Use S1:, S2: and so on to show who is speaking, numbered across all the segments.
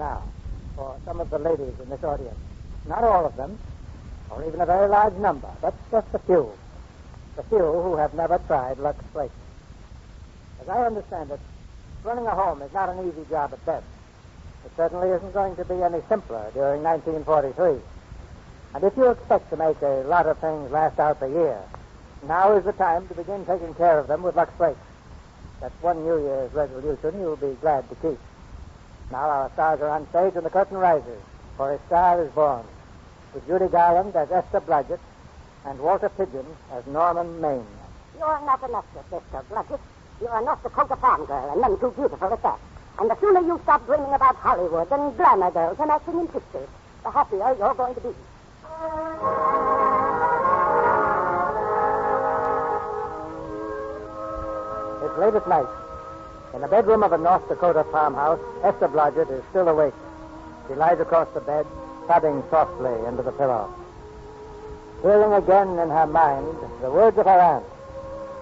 S1: Now, for some of the ladies in this audience. Not all of them, or even a very large number, but just a few. The few who have never tried Lux Flakes. As I understand it, running a home is not an easy job at best. It certainly isn't going to be any simpler during 1943. And if you expect to make a lot of things last out the year, now is the time to begin taking care of them with Lux Flakes. That's one New Year's resolution you'll be glad to keep. Now our stars are on stage and the curtain rises, for a star is born, with Judy Garland as Esther Blodgett and Walter Pidgeon as Norman Maine.
S2: You're not an actress, Esther Blodgett. You're an North Dakota farm girl, and none too beautiful at that. And the sooner you stop dreaming about Hollywood and glamour girls and acting in pictures, the happier you're going to be.
S1: It's late at night. In the bedroom of a North Dakota farmhouse, Esther Blodgett is still awake. She lies across the bed, sobbing softly into the pillow. Hearing again in her mind the words of her aunt,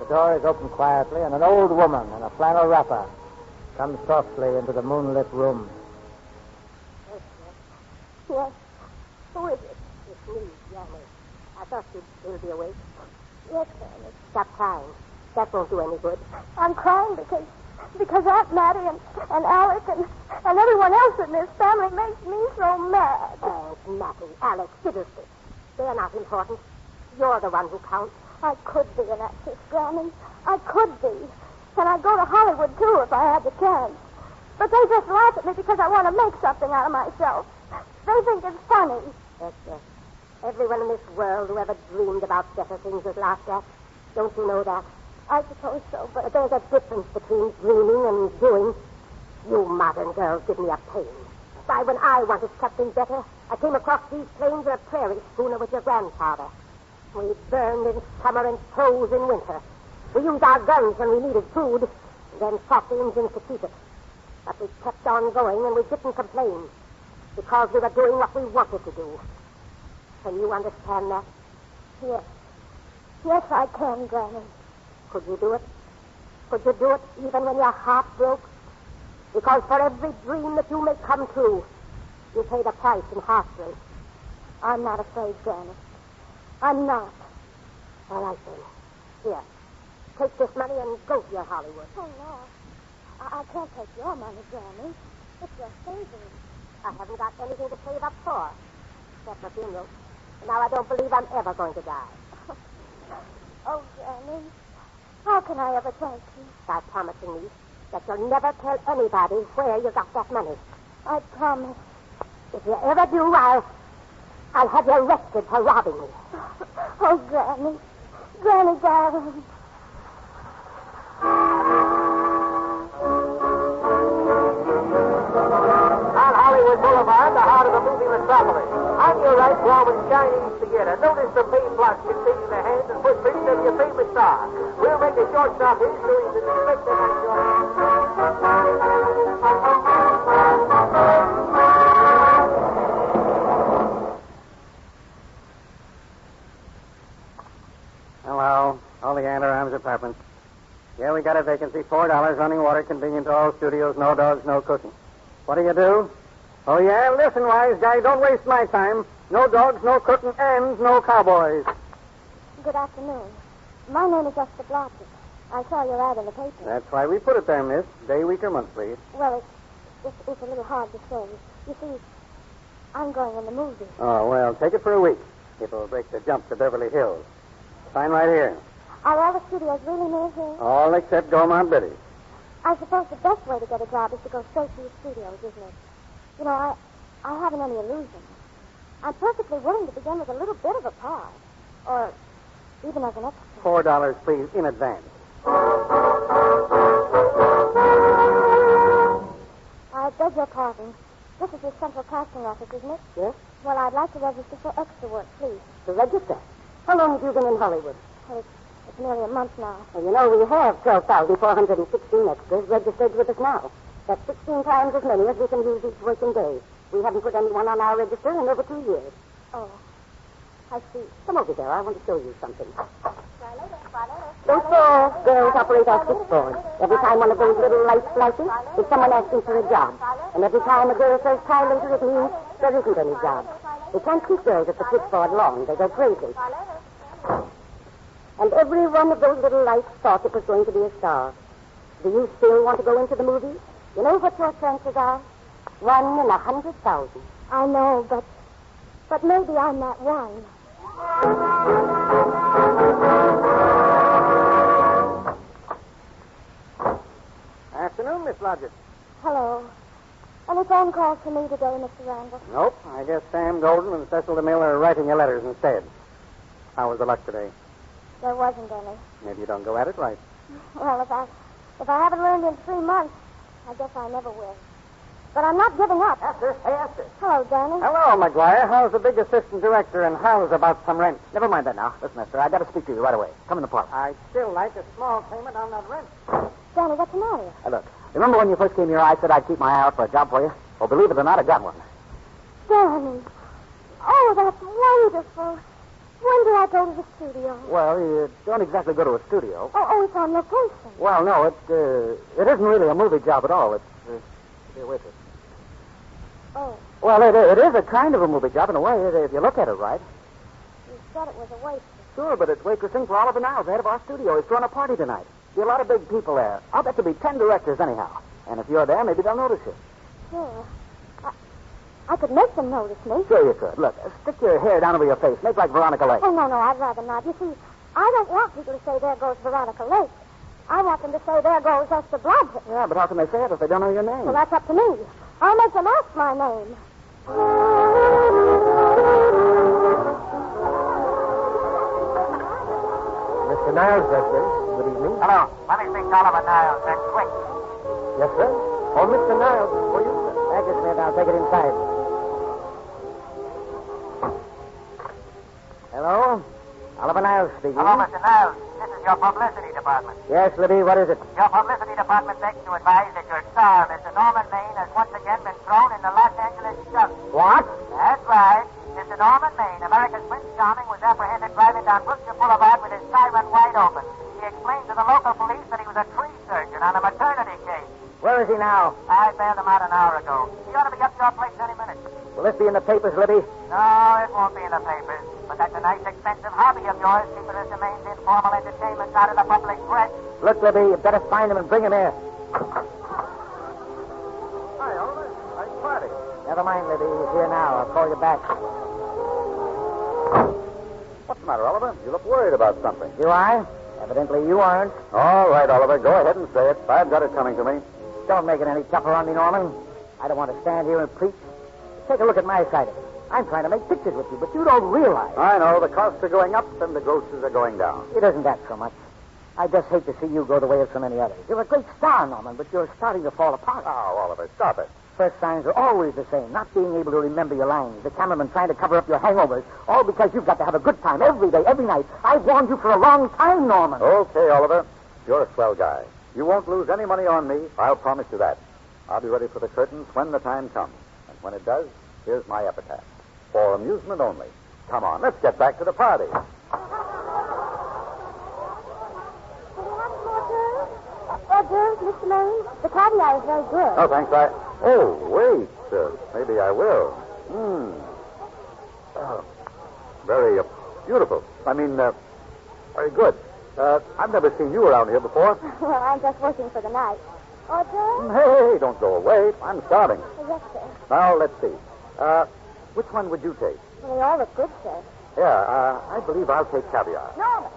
S1: the door is opened quietly, and an old woman in a flannel wrapper comes softly into the moonlit room.
S2: Yes. Who is it? It's me, Granny. I thought you'd still be awake. Yes, Granny. Stop crying. That won't do any good.
S3: I'm crying because Aunt Mattie and Alec and everyone else in this family makes me so mad.
S2: Aunt Mattie, Alec, fiddlesticks. They're not important. You're the one who counts.
S3: I could be an actress, Granny. I could be. And I'd go to Hollywood, too, if I had the chance. But they just laugh at me because I want to make something out of myself. They think it's funny.
S2: Yes. Everyone in this world who ever dreamed about better things is laughed at. Don't you know that?
S3: I suppose so, but
S2: there's a difference between dreaming and doing. You modern girls give me a pain. Why, when I wanted something better, I came across these plains in a prairie schooner with your grandfather. We burned in summer and froze in winter. We used our guns when we needed food, and then fought the engines to keep it. But we kept on going, and we didn't complain, because we were doing what we wanted to do. Can you understand that?
S3: Yes. Yes, I can, Granny.
S2: Could you do it? Could you do it even when your heart broke? Because for every dream that you make come true, you pay the price in heartbreak.
S3: I'm not afraid, Granny. I'm not.
S2: All right, then. Here. Take this money and go to your Hollywood.
S3: Oh, no. I can't take your money, Granny. It's your savings.
S2: I haven't got anything to save up for, except for funeral. And now I don't believe I'm ever going to die.
S3: Oh, Granny. How can I ever thank you?
S2: By promising me that you'll never tell anybody where you got that money.
S3: I promise.
S2: If you ever do, I'll have you arrested for robbing me.
S3: Oh, Granny. Granny, darling.
S4: On Hollywood Boulevard, the heart of the movie metropolis. On your right, Broadway Shining Theater. Notice the pay blocks containing the hands and footprints of your favorite star. We'll make a short stop here so you can inspect the night show.
S1: Hello. All the Ann Arms apartments. Yeah, we got a vacancy. $4, running water, convenient to all studios, no dogs, no cooking. What do you do? Oh, yeah? Listen, wise guy, don't waste my time. No dogs, no cooking, and no cowboys.
S3: Good afternoon. My name is Esther Blodgett. I saw your ad in the paper.
S1: That's why we put it there, miss. Day, week, or month, please.
S3: Well, it's a little hard to say. You see, I'm going in the movie.
S1: Oh, well, take it for a week. It'll break the jump to Beverly Hills. Sign right here.
S3: Are all the studios really near here?
S1: All except Gaumont British.
S3: I suppose the best way to get a job is to go straight to the studios, isn't it? You know, I haven't any illusions. I'm perfectly willing to begin with a little bit of a part. Or even as an extra.
S1: $4, please, in advance.
S3: I beg your pardon. This is the central casting office, isn't it?
S2: Yes?
S3: Well, I'd like to register for extra work, please.
S2: To register? How long have you been in Hollywood?
S3: Well, it's nearly a month now.
S2: Well, you know, we have 12,416 extras registered with us now. That's 16 times as many as we can use each working day. We haven't put anyone on our register in over 2 years.
S3: Oh.
S2: I see. Come over here. I want to show you something. Those four girls operate our switchboard. Every time one of those little lights flashes, it's someone asking for a job. And every time a girl says Tyler, it means there isn't any job. They can't keep girls at the switchboard long. They go crazy. And every one of those little lights thought it was going to be a star. Do you still want to go into the movie? You know what your chances are? 1 in 100,000.
S3: I know, but maybe I'm that one.
S1: Afternoon, Miss Lodgett.
S3: Hello. Any phone calls for me today, Mr. Randall?
S1: Nope. I guess Sam Golden and Cecil DeMille are writing your letters instead. How was the luck today?
S3: There wasn't any.
S1: Maybe you don't go at it right.
S3: Well, if I haven't learned in 3 months, I guess I never will. But I'm not giving up.
S1: Esther, hey, Esther.
S3: Hello, Danny.
S1: Hello, McGuire. How's the big assistant director, and how's about some rent? Never mind that now. Listen, Esther, I got to speak to you right away. Come in the parlor. I'd still like a small payment on that rent.
S3: Danny, what's the matter?
S1: Look, remember when you first came here, I said I'd keep my eye out for a job for you? Well, believe it or not, I got one.
S3: Danny. Oh, that's wonderful. When do I go to the studio?
S1: Well, you don't exactly go to a studio.
S3: Oh, it's on location.
S1: Well, no, it isn't really a movie job at all. It's here with it.
S3: Oh.
S1: Well, it is a kind of a movie job in a way, if you look at it right.
S3: You said it was a waitress.
S1: Sure, but it's waitressing for Oliver Niles, the head of our studio. He's throwing a party tonight. Be a lot of big people there. I'll bet there'll be 10 directors anyhow. And if you're there, maybe they'll notice you.
S3: Sure. I could make them notice me.
S1: Sure you could. Look, stick your hair down over your face. Make like Veronica Lake.
S3: Oh, no, I'd rather not. You see, I don't want people to say, there goes Veronica Lake. I want them to say, there goes Esther Blodgett.
S1: Yeah, but how can they say it if they don't know your name?
S3: Well, that's up to me. I'll make them ask my name.
S1: Mr. Niles, residence. Good evening.
S4: Hello. Let me speak to Oliver Niles, and quick.
S1: Yes, sir. Oh, Mr. Niles, for you, sir. Thank you, Smith. I'll take it inside. Hello? Oliver Niles speaking.
S4: Hello, Mr. Niles. This is your publicity department.
S1: Yes, Libby, what is it?
S4: Your publicity department begs to advise that your star, Mr. Norman Maine, has once again been thrown in the Los Angeles junk.
S1: What?
S4: That's right. Mr. Norman Maine, America's Prince Charming, was apprehended driving down Brookshire Boulevard with his siren wide open. He explained to the local police that he was a tree surgeon on a maternity case.
S1: Where is he now?
S4: I bailed him out an hour ago. He ought to be up to your place any minute.
S1: Will this be in the papers, Libby?
S4: No, it won't be in the papers. But that's a nice, expensive hobby of yours, keeping us Maine's informal entertainments out of the public press.
S1: Look, Libby, you better find him and bring him here.
S4: Hi, Oliver. Nice party.
S1: Never mind, Libby. He's here now. I'll call you back.
S5: What's the matter, Oliver? You look worried about something.
S1: Do I? Evidently you aren't.
S5: All right, Oliver, go ahead and say it. I've got it coming to me.
S1: Don't make it any tougher on me, Norman. I don't want to stand here and preach. Take a look at my side of it. I'm trying to make pictures with you, but you don't realize.
S5: I know. The costs are going up and the grosses are going down.
S1: It isn't that so much. I just hate to see you go the way of so many others. You're a great star, Norman, but you're starting to fall apart.
S5: Oh, Oliver, stop it.
S1: First signs are always the same. Not being able to remember your lines. The cameraman trying to cover up your hangovers. All because you've got to have a good time every day, every night. I've warned you for a long time, Norman.
S5: Okay, Oliver. You're a swell guy. You won't lose any money on me. I'll promise you that. I'll be ready for the curtains when the time comes. And when it does, here's my epitaph. For amusement only. Come on, let's get back to the party.
S3: Can you have some more girls? Hors d'oeuvres, Mr. Maine? The caviar is very good.
S5: Oh, thanks. Oh, wait. Maybe I will. Oh, very beautiful. I mean, very good. I've never seen you around here before.
S3: Well, I'm just working for the night. Hors d'oeuvres?
S5: Hey, don't go away. I'm starving.
S3: Yes, sir.
S5: Now, let's see. Which one would you take?
S3: Well, they all look good, sir.
S5: Yeah, I believe I'll take caviar.
S3: Norman.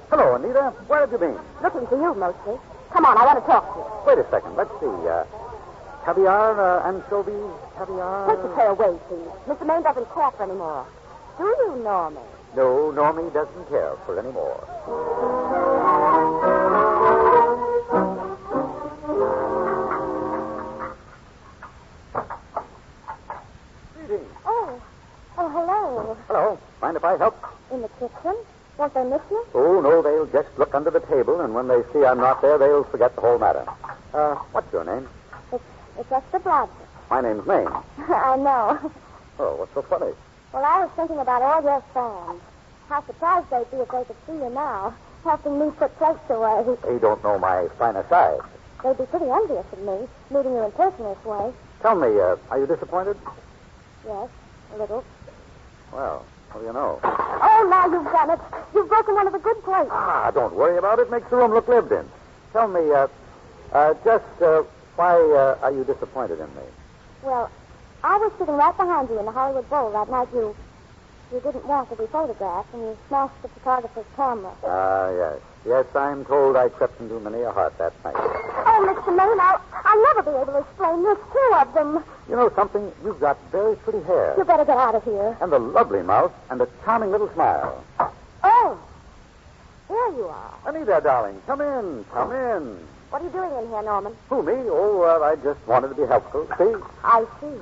S5: Hello, Anita. Where have you been?
S2: Looking for you, mostly. Come on, I want to talk to you.
S5: Wait a second. Let's see. Caviar, anchovies, caviar.
S2: Take the tray away, please. Mr. Maine doesn't care for any more. Do you, Norman?
S5: No, Normie doesn't care for any more.
S3: Oh, hello.
S5: Hello. Mind if I help?
S3: In the kitchen? Won't they miss me?
S5: Oh, no, they'll just look under the table, and when they see I'm not there, they'll forget the whole matter. What's your name?
S3: It's Esther Blodgett.
S5: My name's Maine.
S3: I know.
S5: Oh, what's so funny?
S3: Well, I was thinking about all your fans. How surprised they'd be if they could see you now, helping me put plates away.
S5: They don't know my finer side.
S3: They'd be pretty envious of me, meeting you in person this way.
S5: Tell me, are you disappointed?
S3: Yes, a little.
S5: Well, how do you know?
S3: Oh, now you've done it. You've broken one of the good plates.
S5: Don't worry about it. Makes the room look lived in. Tell me, why are you disappointed in me?
S3: Well, I was sitting right behind you in the Hollywood Bowl that night you didn't want to be photographed, and you smashed the photographer's camera.
S5: Yes. Yes, I'm told I crept into many a heart that night.
S3: Oh, Mr. Maine, I'll never be able to explain. There's two of them.
S5: You know something? You've got very pretty hair.
S3: You better get out of here.
S5: And a lovely mouth and a charming little smile.
S3: Oh, here you are.
S5: Anita, darling, come in. Come in.
S3: What are you doing in here, Norman?
S5: Who, me? Oh, I just wanted to be helpful. See?
S3: I see.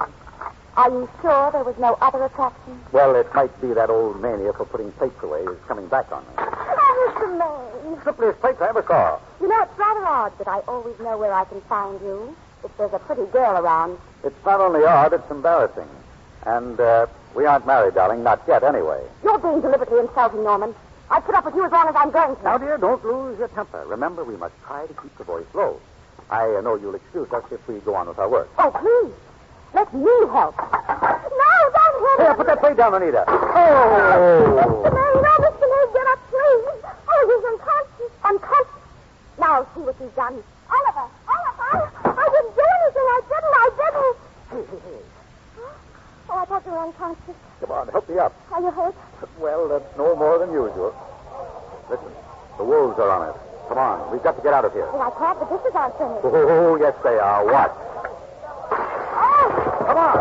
S3: Are you sure there was no other attraction?
S5: Well, it might be that old mania for putting plates away is coming back on me.
S3: Oh, Mr. Maine.
S5: Simplest plates I ever saw.
S3: You know, it's rather odd that I always know where I can find you if there's a pretty girl around.
S5: It's not only odd, it's embarrassing. And we aren't married, darling. Not yet, anyway.
S3: You're being deliberately insulting, Norman. I'd put up with you as long as I'm going to.
S5: Now, dear, don't lose your temper. Remember, we must try to keep the voice low. I know you'll excuse us if we go on with our work.
S3: Oh, please. Let me help. No, don't hit
S5: Here,
S3: him.
S5: put that plate down, Anita.
S3: Mr.
S5: Oh!
S3: Maine, no, Mr. Maine, get up, please. Oh, he's unconscious. Unconscious. Now, see what you've done. Oliver, I didn't do anything. I didn't.
S5: Hey.
S3: Oh, I thought you were unconscious.
S5: Come on, help me up.
S3: Are you hurt?
S5: Well, that's no more than usual. Listen, the wolves are on us. Come on, we've got to get out of here.
S3: Well, I can't. The dishes aren't finished.
S5: Oh, yes, they are. Watch.
S3: Oh!
S5: Come on.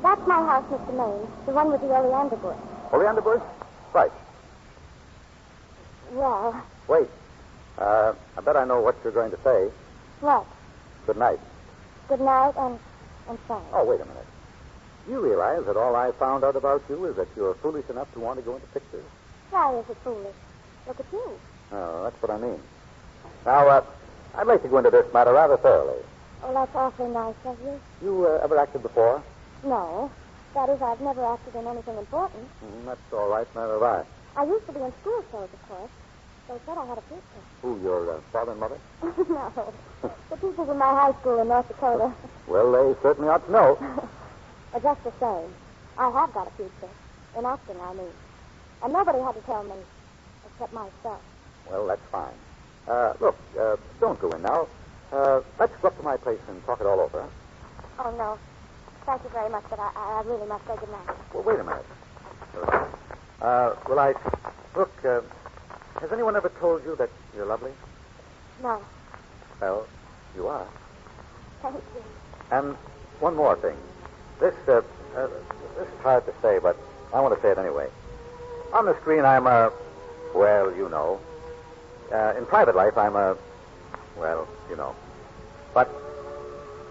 S3: That's my house, Mr. Maine. The one with the oleander bush.
S5: Oleander bush? Right.
S3: Well,
S5: Wait. I bet I know what you're going to say.
S3: what?
S5: Good night.
S3: Good night and thanks.
S5: Oh, wait a minute. Do you realize that all I found out about you is that you're foolish enough to want to go into pictures?
S3: Why is it foolish? Look at you.
S5: Oh, that's what I mean. Now, I'd like to go into this matter rather thoroughly.
S3: Oh, that's awfully nice of you.
S5: You ever acted before?
S3: No. That is, I've never acted in anything important.
S5: That's all right, neither have I.
S3: I used to be in school shows, of course. They said I had a future.
S5: Who, your father and mother?
S3: No. The people from my high school in North Dakota.
S5: Well, they certainly ought to know.
S3: But just the same, I have got a future. In acting, I mean. And nobody had to tell me, except myself.
S5: Well, that's fine. Look, don't go in now. Let's go up to my place and talk it all over.
S3: Oh, no. Thank you very much, but I really must say good night.
S5: Well, wait a minute. Look, has anyone ever told you that you're lovely?
S3: No.
S5: Well, you are.
S3: Thank you.
S5: And one more thing. This is hard to say, but I want to say it anyway. On the screen, I'm well, you know. In private life, I'm well, you know. But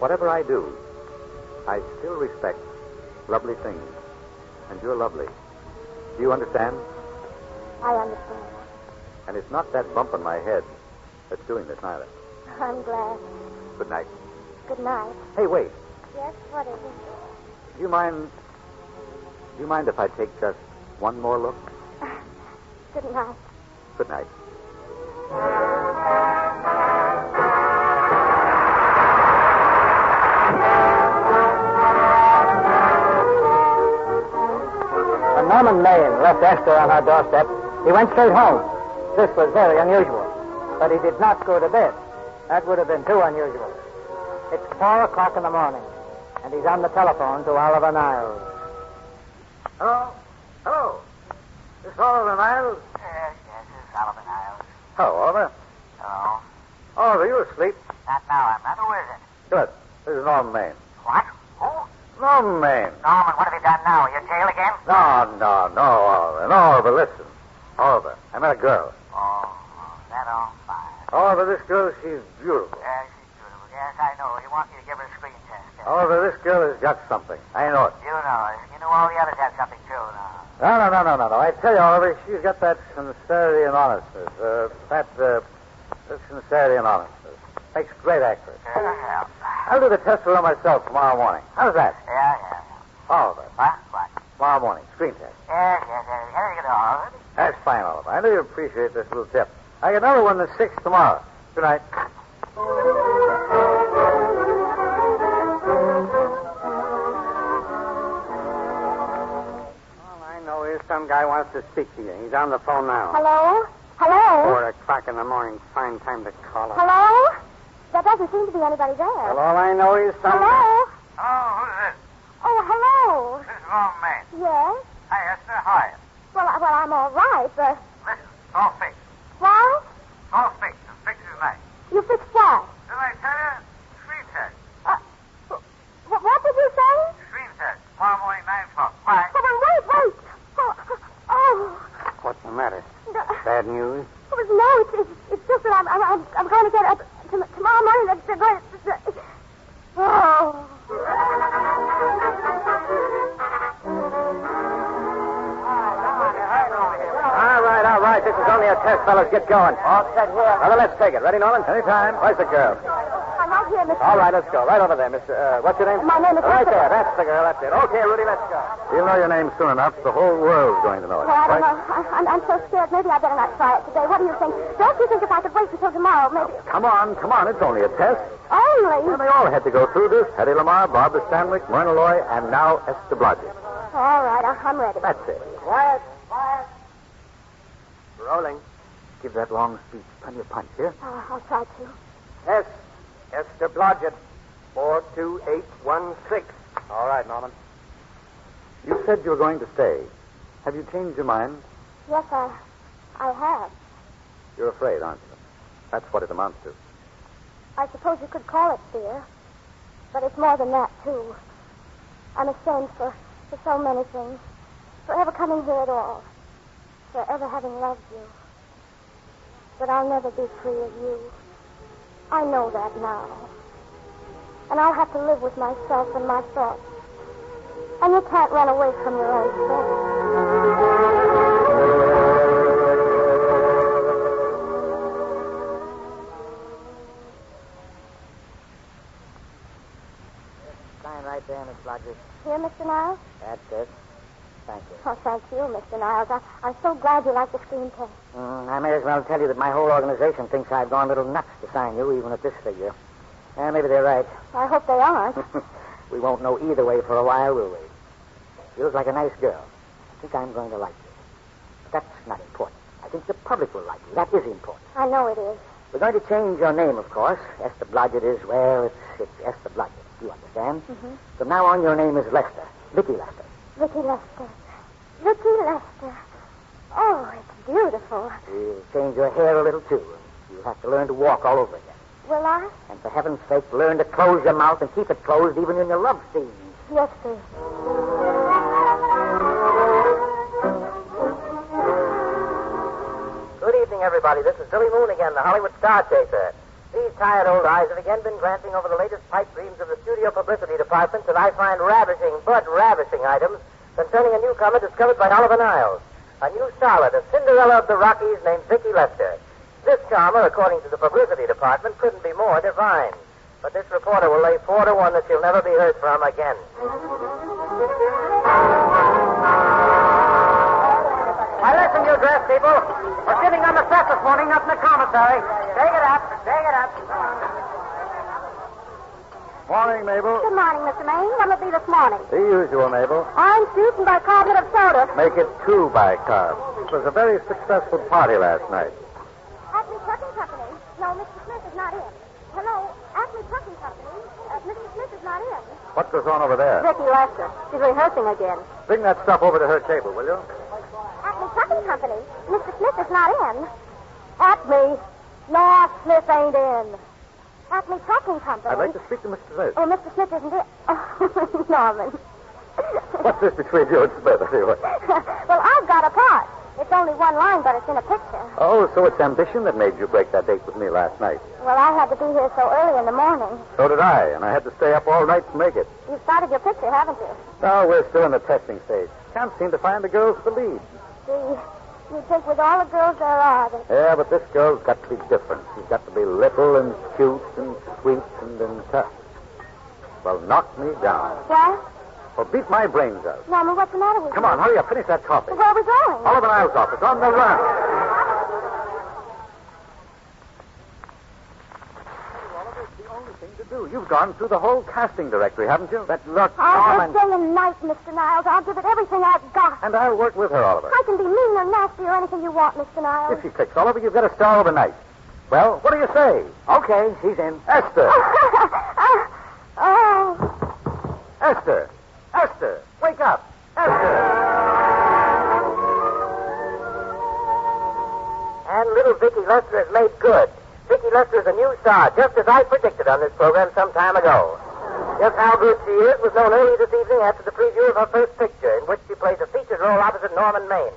S5: whatever I do, I still respect lovely things. And you're lovely. Do you understand?
S3: I understand.
S5: And it's not that bump on my head that's doing this either.
S3: I'm glad.
S5: Good night.
S3: Good night.
S5: Hey, wait.
S3: Yes, what is it?
S5: Do you mind if I take just one more look?
S3: Good night.
S5: Good night.
S1: When Norman Maine left Esther on her doorstep, he went straight home. This was very unusual. But he did not go to bed. That would have been too unusual. It's 4 o'clock in the morning, and he's on the telephone to Oliver Niles.
S5: Hello? Hello? This Oliver Niles?
S6: Yes, this is Oliver Niles.
S5: Hello, Oliver.
S6: Hello.
S5: Oliver, you asleep?
S6: Not now, I'm not. Who is it?
S5: Good. This is Norman Maine.
S6: What? Who?
S5: Norman Maine.
S6: Norman, what have you done now? Are you in jail again?
S5: No, Oliver. No, Oliver, listen. Oliver, I met a girl.
S6: Oh, that all fine.
S5: Oliver, this girl, she's beautiful.
S6: Yes, she's beautiful. Yes, I know. You want me to give her a screen test. Yes.
S5: Oliver, this girl has got something. I know it.
S6: You know it. You know all the others have something, too, now.
S5: No. I tell you, Oliver, she's got that sincerity and honestness. The sincerity and honesty. Makes great actors.
S6: Yeah.
S5: I'll do the test for myself tomorrow morning. How's that?
S6: Yeah.
S5: All of it.
S6: What?
S5: Tomorrow morning. Screen test.
S6: Yes. Anything at all.
S5: That's fine, Oliver. I know you appreciate this little tip. I get another one at 6 tomorrow. Good night.
S7: All I know is some guy wants to speak to you. He's on the phone now.
S3: Hello? Hello?
S7: 4:00 in the morning. Fine time to call him.
S3: Hello? There doesn't seem to be anybody there.
S7: Well, all I know is some...
S3: Hello?
S6: Oh, who's this?
S3: Oh, hello.
S6: This is Long Man.
S3: Yes?
S6: Hi, Esther. How are you?
S3: Well, I'm all right, but...
S6: Listen, it's all fixed.
S3: What?
S6: It's all fixed. It's fixed as night.
S3: You fixed what?
S6: Didn't I tell you? Screen test.
S3: What did you say?
S6: Screen test. Tomorrow morning, 9 o'clock. Quiet.
S3: Hold on, wait. Oh.
S7: What's the matter?
S3: No.
S7: Bad news?
S3: No, it's just that I'm going to get up tomorrow morning. They're going to... Oh.
S5: All right. This is only a test, fellas. Get going.
S6: All set here.
S5: Well, then let's take it. Ready, Norman? Anytime. Where's the girl?
S3: I'm right here, Mr.
S5: All right, let's go. Right over there, Mr. What's your name?
S3: My name is
S5: Right
S3: Esther.
S5: there. That's the girl. That's it. Okay, Rudy, let's go. You'll know your name soon enough. The whole world's going to know it.
S3: Well, I don't
S5: right?
S3: know. I'm so scared. Maybe I better not try it today. What do you think? Don't you think if I could wait until tomorrow, maybe...
S5: Come on. It's only a test.
S3: Only?
S5: Well, they all had to go through this. Hedy Lamarr, Barbara Stanwyck, Myrna Loy, and now Esther Blodgett.
S3: All right, I'm ready.
S5: That's it.
S6: Quiet.
S7: Rolling.
S5: Give that long speech plenty of punch, here.
S3: I'll try to.
S7: Yes. Esther Blodgett. 42816.
S5: All right, Norman. You said you were going to stay. Have you changed your mind?
S3: Yes, I have.
S5: You're afraid, aren't you? That's what it amounts to.
S3: I suppose you could call it fear. But it's more than that, too. I'm ashamed for so many things. For ever coming here at all. For ever having loved you. But I'll never be free of you. I know that now. And I'll have to live with myself and my thoughts. And you can't run away from your own thoughts.
S6: Sign right there, Miss Blodgett.
S3: Here, Mr. Niles?
S6: That's it. Thank you.
S3: Oh, thank you, Mr. Niles. I'm so glad you like the screen test.
S6: I may as well tell you that my whole organization thinks I've gone a little nuts to sign you, even at this figure. Maybe they're right.
S3: I hope they aren't.
S6: We won't know either way for a while, will we? You look like a nice girl. I think I'm going to like you. But that's not important. I think the public will like you. That is important.
S3: I know it is.
S6: We're going to change your name, of course. Esther Blodgett is, well, it's Esther Blodgett. Do you understand?
S3: Mm-hmm.
S6: From now on, your name is Lester. Vicky Lester.
S3: Vicky Lester. Vicky Lester. Oh, it's beautiful.
S6: We'll change your hair a little, too. You'll have to learn to walk all over again.
S3: Will I?
S6: And for heaven's sake, learn to close your mouth and keep it closed even in your love scenes.
S3: Yes, sir.
S4: Good evening, everybody. This is Billy Moon again, the Hollywood star chaser. These tired old eyes have again been glancing over the latest pipe dreams of the studio publicity department that I find ravishing items concerning a newcomer discovered by Oliver Niles. A new starlet, a Cinderella of the Rockies named Vicky Lester. This charmer, according to the publicity department, couldn't be more divine. But this reporter will lay 4-1 that she'll never be heard from again.
S7: Now listen, you dress people. We're sitting on the set this morning, not in the commissary. Take it up.
S5: Morning, Mabel.
S3: Good morning, Mr. Maine. What'll it be this morning?
S5: The usual, Mabel.
S3: Orange juice and bicarbonate of soda.
S5: Make it 2 bicarb. It was a very successful party last night.
S3: Acme Trucking Company. No, Mr. Smith is not in. Hello, Acme Trucking Company. Mr. Smith is not in.
S5: What goes on over there?
S3: Vicky Lester. She's rehearsing again.
S5: Bring that stuff over to her table, will you?
S3: Acme Trucking Company. Mr. Smith is not in. Acme. No, Smith ain't in. Acme Trucking Company.
S5: I'd like to speak to Mr. Smith.
S3: Oh, Mr. Smith isn't in. Oh, Norman.
S5: What's this between you and Smith, anyway?
S3: Well, I've got a part. It's only one line, but it's in a picture.
S5: Oh, so it's ambition that made you break that date with me last night.
S3: Well, I had to be here so early in the morning.
S5: So did I, and I had to stay up all night to make it.
S3: You've started your picture, haven't you?
S5: No, we're still in the testing stage. Can't seem to find the girl for the lead.
S3: You'd think with all the girls there are that...
S5: Yeah, but this girl's got to be different. She's got to be little and cute and sweet and in touch. Well, knock me down.
S3: What?
S5: Well, beat my brains out.
S3: Norman, what's the matter with
S5: Come
S3: you?
S5: on, hurry up. Finish that coffee.
S3: Where are we going?
S5: Oliver Niles' office, on the run. Oliver, it's the only thing to do. You've gone through the whole casting directory, haven't you? But look,
S3: I'll
S5: Norman.
S3: day and night, Mr. Niles. I'll give it everything I've got.
S5: And I'll work with her, Oliver.
S3: I can be mean or nasty or anything you want, Mr. Niles.
S5: If she clicks, Oliver, you've got a star overnight. Well, what do you say?
S6: Okay, she's in.
S5: Esther!
S3: Oh.
S5: Esther! Esther! Wake up! Esther!
S4: And little Vicki Lester is made good. Vicki Lester is a new star, just as I predicted on this program some time ago. Just how good she is was known early this evening after the preview of her first picture, in which she plays a featured role opposite Norman Maine.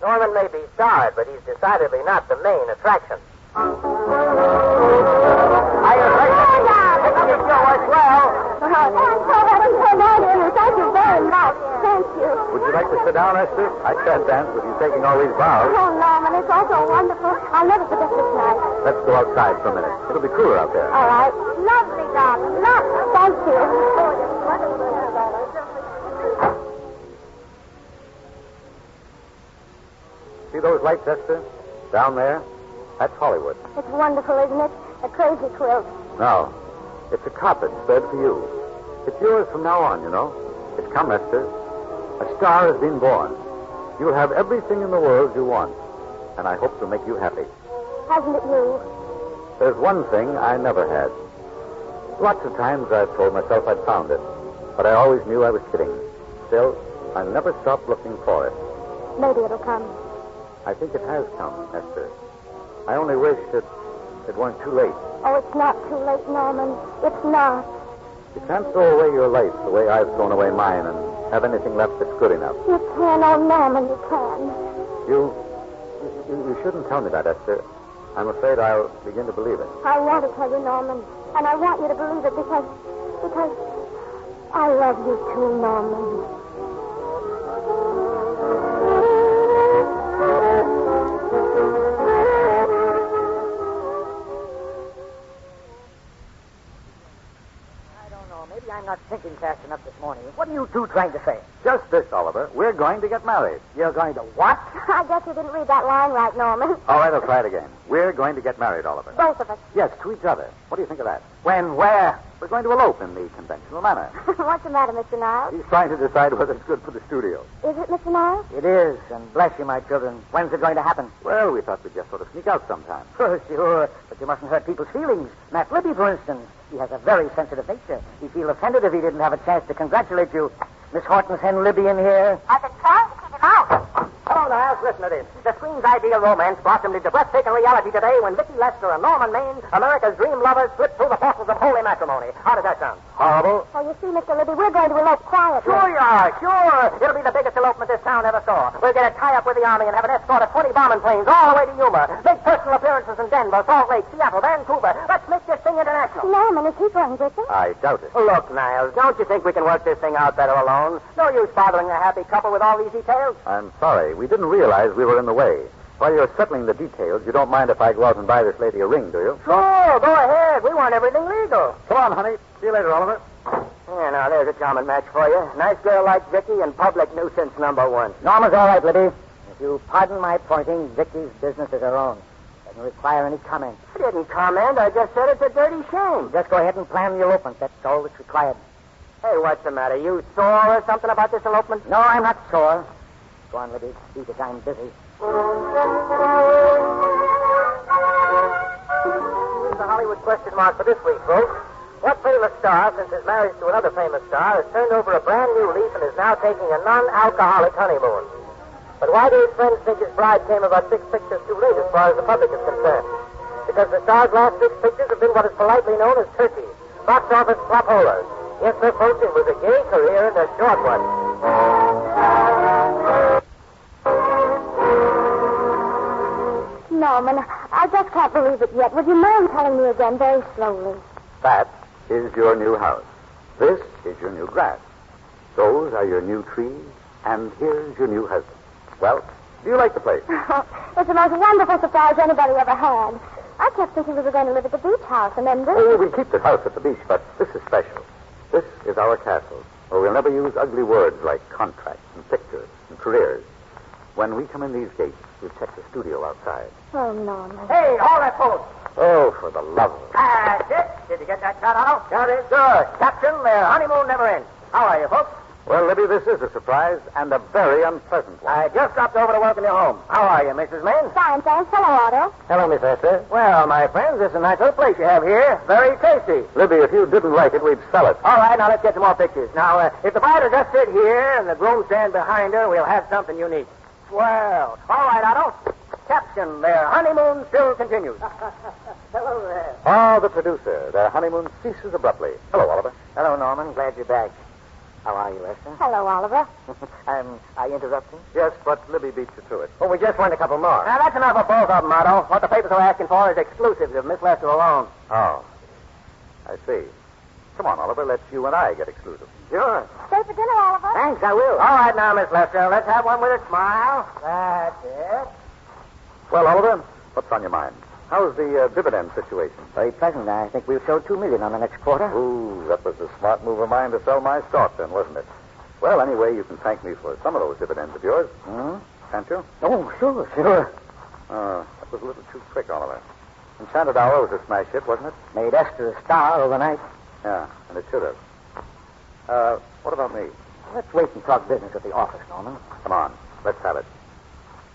S4: Norman may be starred, but he's decidedly not the main attraction.
S3: Thank you very much. Thank you.
S5: Would you like to sit down, Esther? I can't dance with you taking all these bows.
S3: Oh, Norman, it's all so wonderful. I'll never forget this night.
S5: Let's go outside for a minute. It'll be cooler out there.
S3: All right. Lovely, darling. Lovely. Thank you.
S5: See those lights, Esther? Down there? That's Hollywood.
S3: It's wonderful, isn't it? A crazy quilt.
S5: No. It's a carpet spread for you. It's yours from now on, you know. It's come, Esther. A star has been born. You'll have everything in the world you want. And I hope to make you happy.
S3: Hasn't it you?
S5: There's one thing I never had. Lots of times I've told myself I'd found it. But I always knew I was kidding. Still, I never stopped looking for it.
S3: Maybe it'll come.
S5: I think it has come, Esther. I only wish it weren't too late.
S3: Oh, it's not too late, Norman. It's not.
S5: You can't throw away your life the way I've thrown away mine and have anything left that's good enough.
S3: You can, oh, Norman, you can.
S5: You shouldn't tell me that, Esther. I'm afraid I'll begin to believe it.
S3: I want to tell you, Norman. And I want you to believe it because I love you too, Norman.
S6: I'm not thinking fast enough this morning. What are you two trying to say?
S5: Just this, Oliver. We're going to get married.
S6: You're going to what?
S3: I guess you didn't read that line right, Norman.
S5: All right, I'll try it again. We're going to get married, Oliver.
S3: Both of us.
S5: Yes, to each other. What do you think of that?
S6: When? Where?
S5: We're going to elope in the conventional manner.
S3: What's the matter, Mr. Niles?
S5: He's trying to decide whether it's good for the studio.
S3: Is it, Mr. Niles?
S6: It is, and bless you, my children. When's it going to happen?
S5: Well, we thought we'd just sort of sneak out sometime.
S6: Oh, sure, but you mustn't hurt people's feelings. Matt Libby, for instance. He has a very sensitive nature. He'd feel offended if he didn't have a chance to congratulate you. Miss Horton, send Libby in here.
S3: I've been trying to keep him out.
S4: Hello, Niles. Listen to this. The screen's ideal romance blossomed into breathtaking reality today when Vicki Lester and Norman Maine, America's dream lovers, slipped through the portals of holy matrimony. How does that sound?
S5: Horrible.
S3: Oh, you see, Mr. Libby, we're going to elope quietly.
S4: Sure you are. Sure. It'll be the biggest elopement this town ever saw. We'll get a tie-up with the Army and have an escort of 20 bombing planes all the way to Yuma. Make personal appearances in Denver, Salt Lake, Seattle, Vancouver. Let's make this thing international.
S3: Norman, is he going with us?
S5: I doubt it.
S4: Look, Niles, don't you think we can work this thing out better alone? No use bothering a happy couple with all these details.
S5: I'm sorry. We didn't realize we were in the way. While you're settling the details, you don't mind if I go out and buy this lady a ring, do you?
S4: Sure, go ahead. We want everything legal.
S5: Come on, honey. See you later, Oliver.
S4: Yeah, now, there's a common match for you. Nice girl like Vicki and public nuisance number one.
S6: Norman's all right, Libby. If you pardon my pointing, Vicky's business is her own. Doesn't require any comment.
S4: I didn't comment. I just said it's a dirty shame.
S6: Just go ahead and plan the elopement. That's all that's required.
S4: Hey, what's the matter? You sore or something about this elopement?
S6: No, I'm not sore. Go on, Libby. See that I'm busy.
S4: Here's the Hollywood question mark for this week, folks. What famous star, since his marriage to another famous star, has turned over a brand new leaf and is now taking a non-alcoholic honeymoon? But why do his friends think his bride came about 6 pictures too late as far as the public is concerned? Because the star's last 6 pictures have been what is politely known as turkeys, box office flop-holders. Yes, sir, folks, it was a gay career and a short one.
S3: Norman, I just can't believe it yet. Would you mind telling me again very slowly?
S5: That is your new house. This is your new grass. Those are your new trees, and here's your new husband. Well, Do you like the place?
S3: It's the most wonderful surprise anybody ever had. I kept thinking we were going to live at the beach house, and then this...
S5: Oh, we keep the house at the beach, but this is special. This is our castle, where we'll never use ugly words like contracts and pictures and careers. When we come in these gates, we'll check the studio outside.
S3: Oh, Norman.
S7: Hey, hold that post.
S5: Oh, for the love of...
S7: That's it. Did you get that shot, Otto? Got it. Good. Captain, their honeymoon never ends. How are you, folks?
S5: Well, Libby, this is a surprise and a very unpleasant one.
S7: I just stopped over to welcome you home. How are you, Mrs. Minn?
S3: Fine, thanks. Hello, Otto.
S7: Hello, Miss Esther. Well, my friends, this is a nice little place you have here. Very tasty.
S5: Libby, if you didn't like it, we'd sell it.
S7: All right, now let's get some more pictures. Now, if the bride will just sit here and the groom stand behind her, we'll have something unique. Well, all right, Otto. Captain, their honeymoon still continues. Hello there.
S5: Ah, the producer. Their honeymoon ceases abruptly. Hello, Oliver.
S6: Hello, Norman. Glad you're back. How are you, Esther?
S3: Hello, Oliver.
S6: I interrupting?
S5: Yes, but Libby beat you to it.
S6: Oh, we just want a couple more.
S7: Now, that's enough of both of them, Otto. What the papers are asking for is exclusives of Miss Lester alone.
S5: Oh, I see. Come on, Oliver. Let you and I get exclusive.
S6: Sure.
S3: Stay for dinner, Oliver.
S6: Thanks, I will.
S7: All right, now, Miss Lester, let's have one with a smile. That's it.
S5: Well, Oliver, what's on your mind? How's the dividend situation?
S6: Very pleasant. I think we'll show $2 million on the next quarter.
S5: Ooh, that was a smart move of mine to sell my stock then, wasn't it? Well, anyway, you can thank me for some of those dividends of yours.
S6: Hmm?
S5: Can't you?
S6: Oh, sure.
S5: That was a little too quick, Oliver. Enchanted Hour was a smash hit, wasn't it?
S6: Made Esther a star overnight.
S5: Yeah, and it should have. What about me?
S6: Let's wait and talk business at the office, Norman.
S5: Come on, let's have it.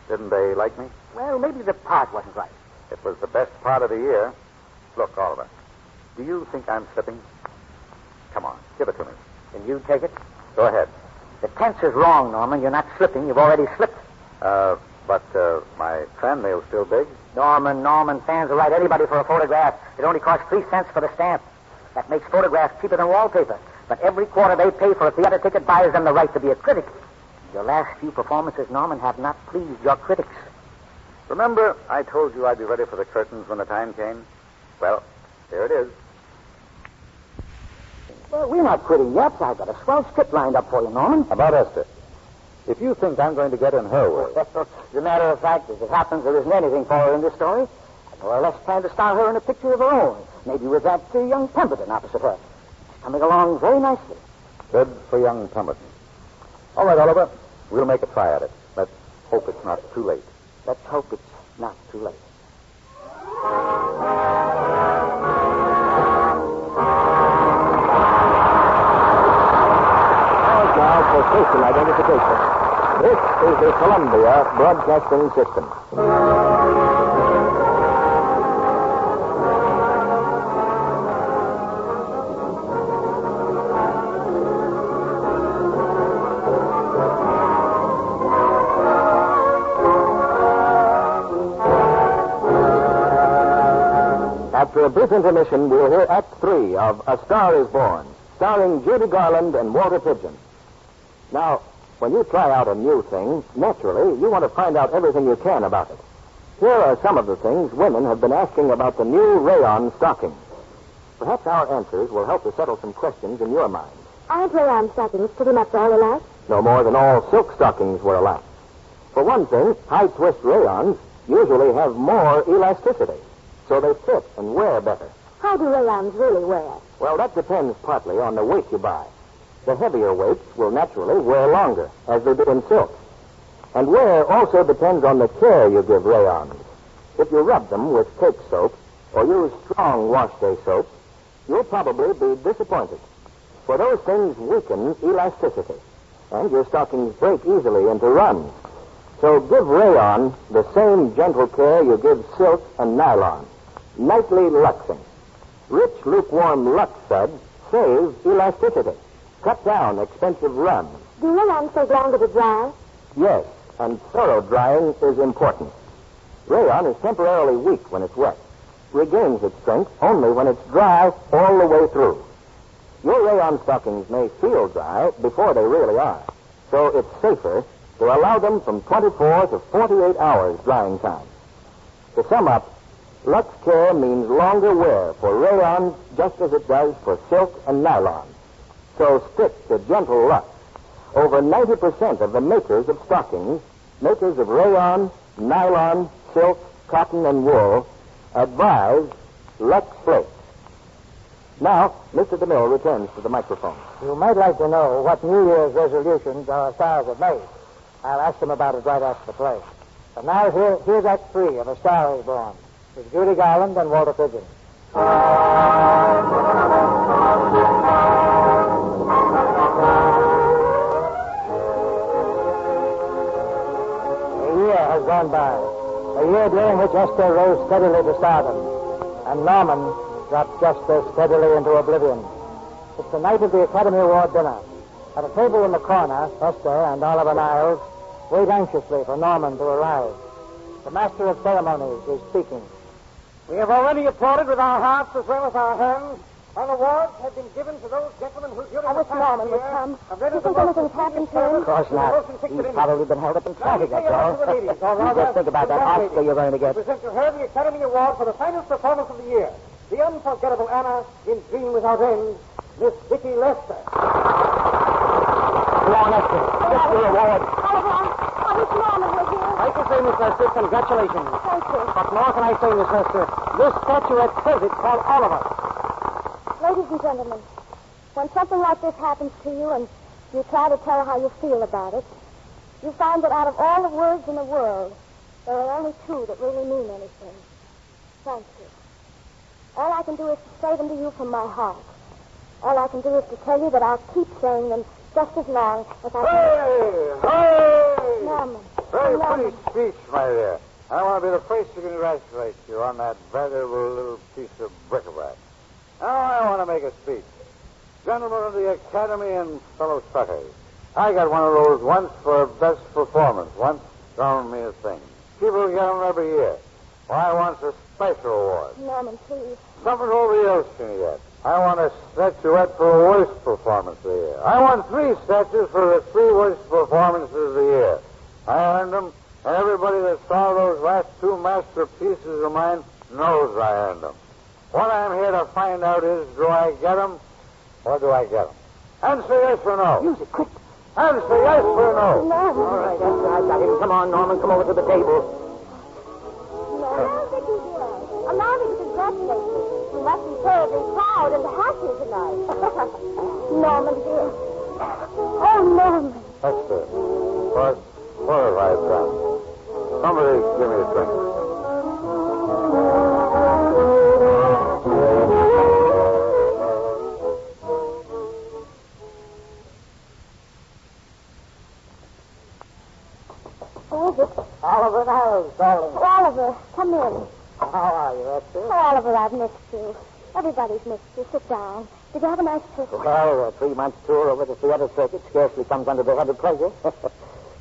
S5: Didn't they like me?
S6: Well, maybe the part wasn't right.
S5: It was the best part of the year. Look, Oliver, do you think I'm slipping? Come on, give it to me.
S6: Can you take it?
S5: Go ahead.
S6: The tense is wrong, Norman. You're not slipping. You've already slipped.
S5: But my fan mail's still big.
S6: Norman, fans will write anybody for a photograph. It only costs 3 cents for the stamp. That makes photographs cheaper than wallpaper. But every quarter they pay for a theater ticket buys them the right to be a critic. Your last few performances, Norman, have not pleased your critics.
S5: Remember, I told you I'd be ready for the curtains when the time came? Well, here it is.
S6: Well, we're not quitting yet. I've got a swell script lined up for you, Norman.
S5: About Esther. If you think I'm going to get in her way...
S6: As a matter of fact, as it happens, there isn't anything for her in this story. I more or less plan to star her in a picture of her own. Maybe with that young Pemberton opposite her. She's coming along very nicely.
S5: Good for young Pemberton. All right, Oliver. We'll make a try at it. Let's hope it's not too late.
S6: Let's hope it's not too late.
S8: Now for station identification. This is the Columbia Broadcasting System. After a brief intermission, we'll hear Act 3 of A Star is Born, starring Judy Garland and Walter Pidgeon. Now, when you try out a new thing, naturally, you want to find out everything you can about it. Here are some of the things women have been asking about the new rayon stockings. Perhaps our answers will help to settle some questions in your mind.
S3: Aren't rayon stockings pretty much all alike?
S8: No more than all silk stockings were alike. For one thing, high-twist rayons usually have more elasticity, so they fit and wear better.
S3: How do rayons really wear?
S8: Well, that depends partly on the weight you buy. The heavier weights will naturally wear longer, as they do in silk. And wear also depends on the care you give rayons. If you rub them with cake soap or use strong wash-day soap, you'll probably be disappointed. For those things weaken elasticity, and your stockings break easily into runs. So give rayon the same gentle care you give silk and nylon. Nightly luxing. Rich, lukewarm Lux suds save elasticity. Cut down expensive runs.
S3: Do rayons take longer to dry?
S8: Yes, and thorough drying is important. Rayon is temporarily weak when it's wet. Regains its strength only when it's dry all the way through. Your rayon stockings may feel dry before they really are. So it's safer to allow them from 24 to 48 hours drying time. To sum up, Lux Care means longer wear for rayons just as it does for silk and nylon. So stick to gentle Lux. Over 90% of the makers of stockings makers of rayon, nylon, silk, cotton, and wool, advise LUX Flakes. Now, Mr. DeMille returns to the microphone.
S1: You might like to know what New Year's resolutions our stars have made. I'll ask them about it right after the play. But now here's Act 3 of A Star Is Born with Judy Garland and Walter Pigeon. A year has gone by. A year during which Esther rose steadily to stardom, and Norman dropped just as steadily into oblivion. It's the night of the Academy Award dinner. At a table in the corner, Esther and Oliver Niles wait anxiously for Norman to arrive. The master of ceremonies is speaking.
S7: We have already applauded with our hearts as well as our hands. And awards have been given to those gentlemen who during
S3: I wish Norman would come. Do you think anything's happened to him?
S6: Of course not. He's probably been held up in traffic, that's all. You just think about that Oscar you're going to get.
S7: Present to her the Academy Award for the finest performance of the year. The unforgettable Anna in Dream Without End, Miss Vicki Lester.
S6: Come on, Esther. Get your award.
S3: Oliver, I wish Norman were here.
S7: I can say, Miss Lester, congratulations.
S3: Thank you.
S7: What more can I say, Miss Lester? This statuette says it for all of us.
S3: Ladies and gentlemen, when something like this happens to you and you try to tell how you feel about it, you find that out of all the words in the world, there are only two that really mean anything. Thank you. All I can do is to say them to you from my heart. All I can do is to tell you that I'll keep saying them just as long as I can.
S5: Hey!
S3: Norman.
S5: Very
S3: Norman.
S5: pretty speech, my dear. I want to be the first to congratulate you on that valuable little piece of bric-a-brac. Now I want to make a speech. Gentlemen of the Academy and fellow suckers, I got one of those once for best performance. Once thrown me a thing. People get them every year. Well, I want a special award.
S3: Norman, please.
S5: Something nobody else can get. I want a statuette for the worst performance of the year. I want 3 statues for the 3 worst performances of the year. I earned them, and everybody that saw those last 2 masterpieces of mine knows I earned them. What I'm here to find out is, do I get them, or do I get them? Answer yes or no.
S6: Music, quick.
S5: Answer yes or no.
S3: Norman.
S6: All right, Esther, I got him. Come on, Norman, come over to the table.
S3: Well, Vicki, dear, allow me to congratulate you. You must be terribly proud and happy tonight. Norman, dear. Oh, Norman.
S5: Esther, what have I done? Somebody give me a drink.
S3: Who is it?
S1: Oliver Niles, darling.
S3: Oh, Oliver, come in.
S1: How are you, Esther?
S3: Oh, Oliver, I've missed you. Everybody's missed you. Sit down. Did you have a nice trip?
S6: Well, a 3-month tour over the theater circuit scarcely comes under the head of pleasure.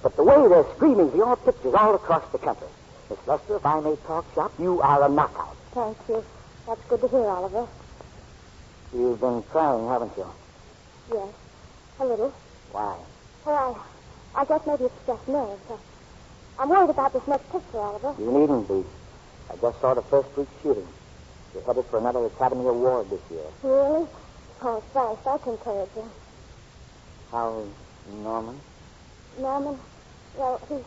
S6: But the way they're screaming for your pictures all across the country. Miss Lester, if I may talk shop, you are a knockout.
S3: Thank you. That's good to hear, Oliver.
S6: You've been crying, haven't you?
S3: Yes, a little.
S6: Why?
S3: Well, I guess maybe it's just nerves. I'm worried about this next picture, Oliver.
S6: You needn't be. I just saw the first week shooting. You're headed for another Academy Award this year.
S3: Really? Oh, thanks. That's encouraging.
S6: How's Norman?
S3: Norman? Well, he's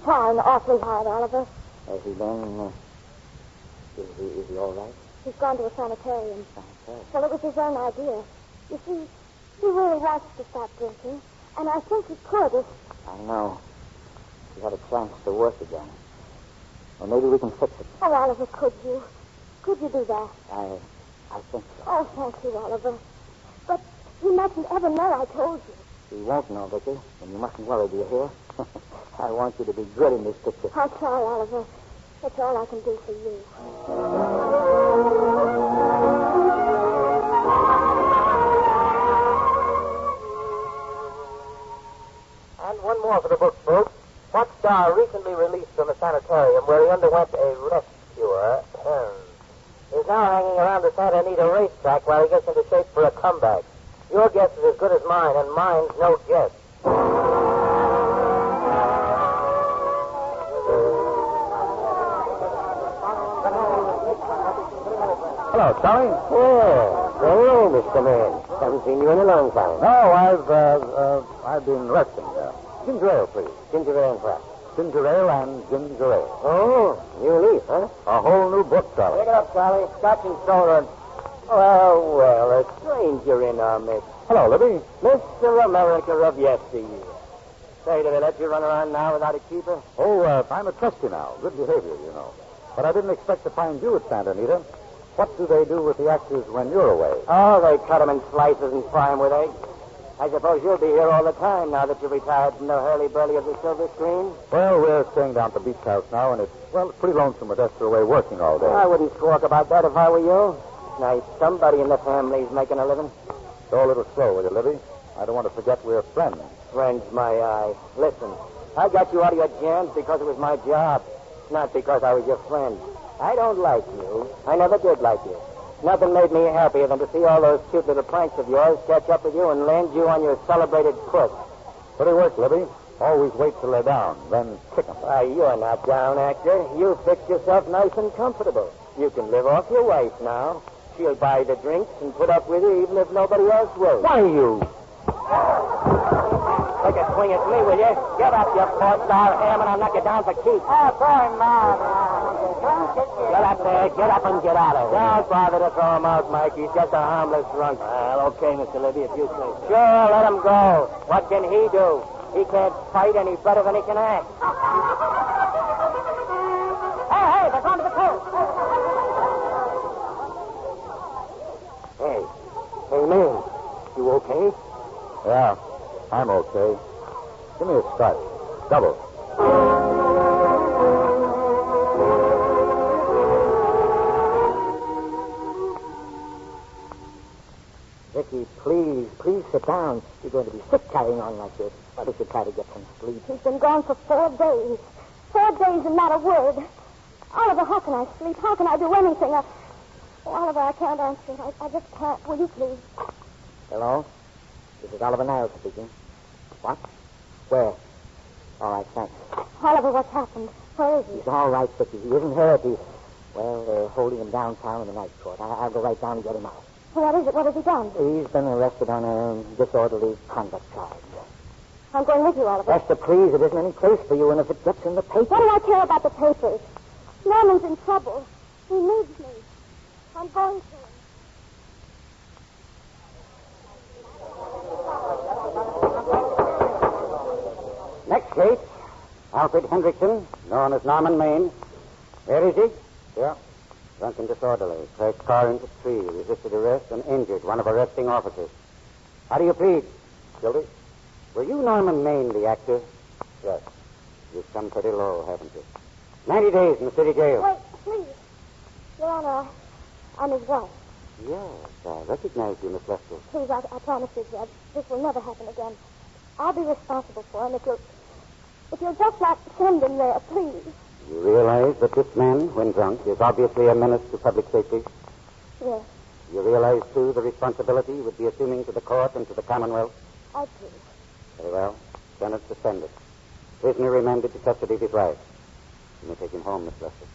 S3: trying awfully hard, Oliver.
S6: Has he been... Is he all right?
S3: He's gone to a sanitarium.
S6: Okay.
S3: Well, it was his own idea. You see, he really wants to stop drinking, and I think he could if...
S6: I know. He had a chance to work again. Well, maybe we can fix it.
S3: Oh, Oliver, could you? Could you do that?
S6: I think so.
S3: Oh, thank you, Oliver. But he mustn't ever know I told you.
S6: He won't know, Vicky. And you mustn't worry, do you hear? I want you to be good in this picture.
S3: I'll try, Oliver. That's all I can do for you.
S4: And one more for the book, folks. What star recently released from the sanitarium where he underwent a rest cure is now hanging around the Santa Anita racetrack while he gets into shape for a comeback. Your guess is as good as mine, and mine's no guess.
S8: Hello, Charlie. Yeah. Hello, Mr. Man. Haven't seen you in a long time.
S5: No, I've been resting. ginger ale, please.
S8: Ginger ale and what?
S5: Ginger ale and ginger ale.
S8: Oh, new leaf, huh?
S5: A whole new book, Charlie.
S8: Pick it up, Charlie. Scotch and soda. Well, a stranger in our midst.
S5: Hello, Libby.
S8: Mr. America of yesteryear. Say, do they let you run around now without a keeper?
S5: Oh, I'm a trustee now. Good behavior, you know. But I didn't expect to find you at Santa Anita. What do they do with the actors when you're away?
S8: Oh, they cut them in slices and fry them with eggs. I suppose you'll be here all the time now that you're retired from the hurly-burly of the silver screen.
S5: Well, we're staying down at the beach house now, and it's pretty lonesome with Esther away working all day.
S8: I wouldn't squawk about that if I were you. It's nice. Somebody in the family's making a living.
S5: Go a little slow, will you, Libby? I don't want to forget we're friends.
S8: Friends, my eye. Listen, I got you out of your jams because it was my job, not because I was your friend. I don't like you. I never did like you. Nothing made me happier than to see all those cute little pranks of yours catch up with you and land you on your celebrated puss.
S5: Pretty work, Libby. Always wait till they're down, then kick 'em.
S8: Why, you're not down, actor. You fixed yourself nice and comfortable. You can live off your wife now. She'll buy the drinks and put up with you even if nobody else will.
S5: Why, you?
S8: Take a swing at me, will you? Get up, you four-star ham, and I'll knock you down for keeps.
S2: Oh, boy, Mom.
S8: Get up there. Get up and get out of here. Don't bother to throw him out, Mike. He's just a harmless drunk. Well, okay, Mr. Libby, if you say so. Sure, let him go. What can he do? He can't fight any better than he can act.
S2: Hey, they're going to the coast.
S8: Hey, man. You okay?
S5: Yeah, I'm okay. Give me a scotch. Double.
S6: Vicky, please sit down. You're going to be sick carrying on like this. Why don't you try to get some sleep?
S3: He's been gone for 4 days. 4 days and not a word. Oliver, how can I sleep? How can I do anything? Oliver, I can't answer. I just can't. Will you please?
S6: Hello? This is Oliver Niles speaking. What? Where? All right, thanks.
S3: Oliver, what's happened? Where is he?
S6: He's all right, Vicky. He isn't hurt. Well, they're holding him downtown in the night court. I'll go right down and get him out.
S3: What is it? What has he done?
S6: He's been arrested on a disorderly conduct charge.
S3: I'm going with you, Oliver.
S6: Esther, please, it isn't any place for you, and if it gets in the paper...
S3: What do I care about the papers? Norman's in trouble. He needs me. I'm going to him.
S7: Next case, Alfred Hendrickson, known as Norman Maine. Where is he?
S5: Yeah.
S7: Drunk and disorderly. Crashed car into tree. Resisted arrest and injured one of arresting officers. How do you plead?
S5: Guilty?
S7: Were you Norman Maine, the actor?
S5: Yes.
S7: You've come pretty low, haven't you? 90 days in the city jail.
S3: Wait, please. Your Honor, I'm his wife.
S7: Yes, I recognize you, Miss Lester.
S3: Please, I promise you, Judge, this will never happen again. I'll be responsible for him if you'll just not send him there, please.
S7: You realize that this man, when drunk, is obviously a menace to public safety?
S3: Yes,
S7: You realize, too, the responsibility you would be assuming to the court and to the Commonwealth?
S3: I do.
S7: Very well. Sentence suspended. Prisoner remanded to custody of his rights. You may take him home, Miss Lester.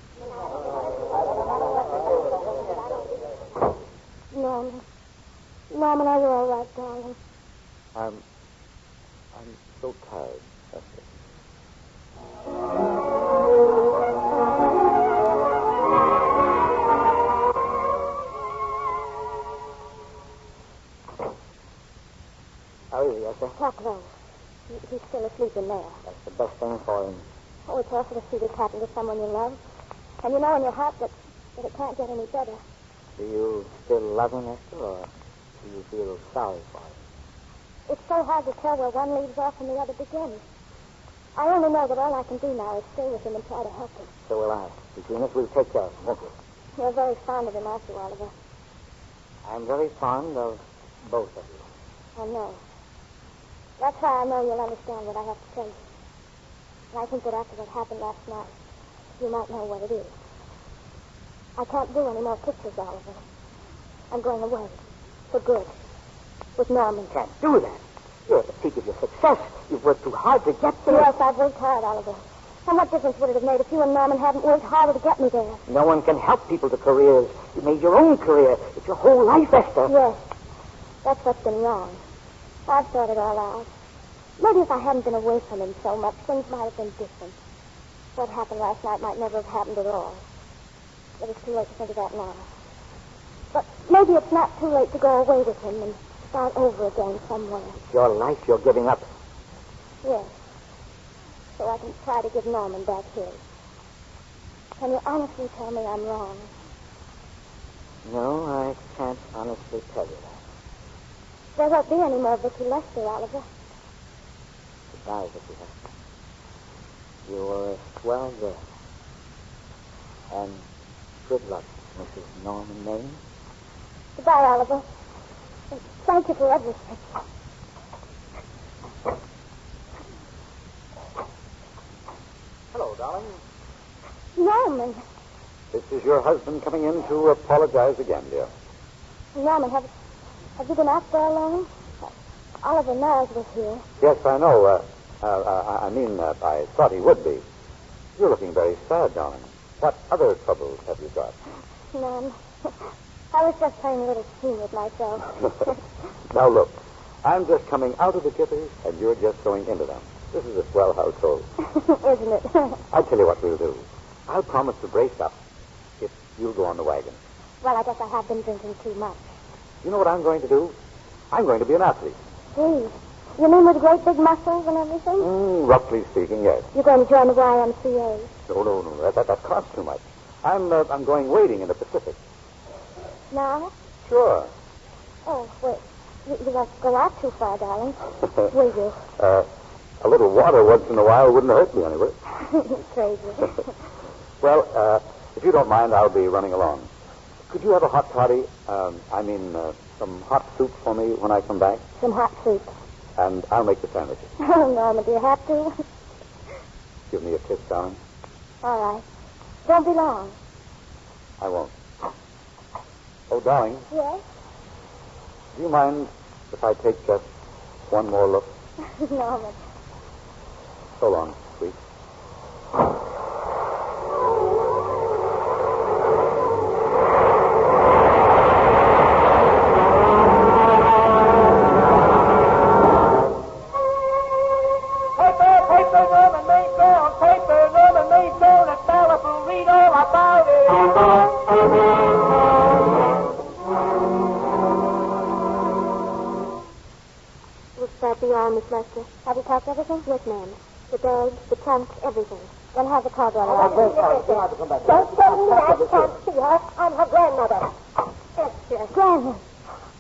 S3: Norman. Norman, are you all right, darling?
S5: I'm so tired, Esther.
S6: How is he, Esther?
S3: Talk low. He's still asleep in there.
S6: That's the best thing for him.
S3: Oh, it's awful to see this happen to someone you love. And you know in your heart that it can't get any better.
S6: Do you still love him, Esther, or do you feel sorry for him?
S3: It's so hard to tell where one leaves off and the other begins. I only know that all I can do now is stay with him and try to help him.
S6: So will I. Between us, we'll take care of him, won't we?
S3: You're very fond of him, aren't you, Oliver?
S6: I'm very fond of both of you.
S3: I know. That's why I know you'll understand what I have to tell you. And I think that after what happened last night, you might know what it is. I can't do any more pictures, Oliver. I'm going away. For good. With Norman.
S6: Can't do that. You're at the peak of your success. You've worked too hard to get there.
S3: Yes, I've worked hard, Oliver. And what difference would it have made if you and Norman hadn't worked harder to get me there?
S6: No one can help people to careers. You made your own career. It's your whole life, Esther.
S3: Yes. That's what's been wrong. I've thought it all out. Maybe if I hadn't been away from him so much, things might have been different. What happened last night might never have happened at all. But it's too late to think of that now. But maybe it's not too late to go away with him and start over again somewhere.
S6: It's your life you're giving up.
S3: Yes. So I can try to give Norman back his. Can you honestly tell me I'm wrong?
S6: No, I can't honestly tell you that.
S3: There won't be any more Vicky Lester, Oliver.
S6: Goodbye, Vicky Lester. You were a swell girl. And good luck, Mrs. Norman Maine.
S3: Goodbye, Oliver. And thank you for everything.
S5: Hello, darling.
S3: Norman.
S5: This is your husband coming in to apologize again, dear.
S3: Norman, have you been out there long? Oliver Miles was here.
S5: Yes, I know. I thought he would be. You're looking very sad, darling. What other troubles have you got?
S3: None. I was just playing a little scene with myself.
S5: Now, look. I'm just coming out of the Kippers, and you're just going into them. This is a swell household.
S3: Isn't it?
S5: I'll tell you what we'll do. I'll promise to brace up if you'll go on the wagon.
S3: Well, I guess I have been drinking too much.
S5: You know what I'm going to do? I'm going to be an athlete.
S3: Gee, you mean with great big muscles and everything?
S5: Roughly speaking, yes.
S3: You're going to join the YMCA?
S5: No. That costs too much. I'm going wading in the Pacific.
S3: Now?
S5: Sure.
S3: Oh, wait. You won't go out too far, darling. Will you?
S5: A little water once in a while wouldn't hurt me anyway.
S3: Crazy.
S5: Well, if you don't mind, I'll be running along. Could you have a hot toddy? Some hot soup for me when I come back?
S3: Some hot soup.
S5: And I'll make the sandwiches.
S3: Oh, Norman, do you have to?
S5: Give me a kiss, darling.
S3: All right. Don't be long.
S5: I won't. Oh, darling.
S3: Yes?
S5: Do you mind if I take just one more look?
S3: Norman.
S5: So long, sweet.
S3: Miss Lester. Have you packed everything? Yes, ma'am. The bags, the trunk, everything. Then have the car driver.
S2: Don't tell me I can't see her. I'm her grandmother. Esther.
S3: Granny.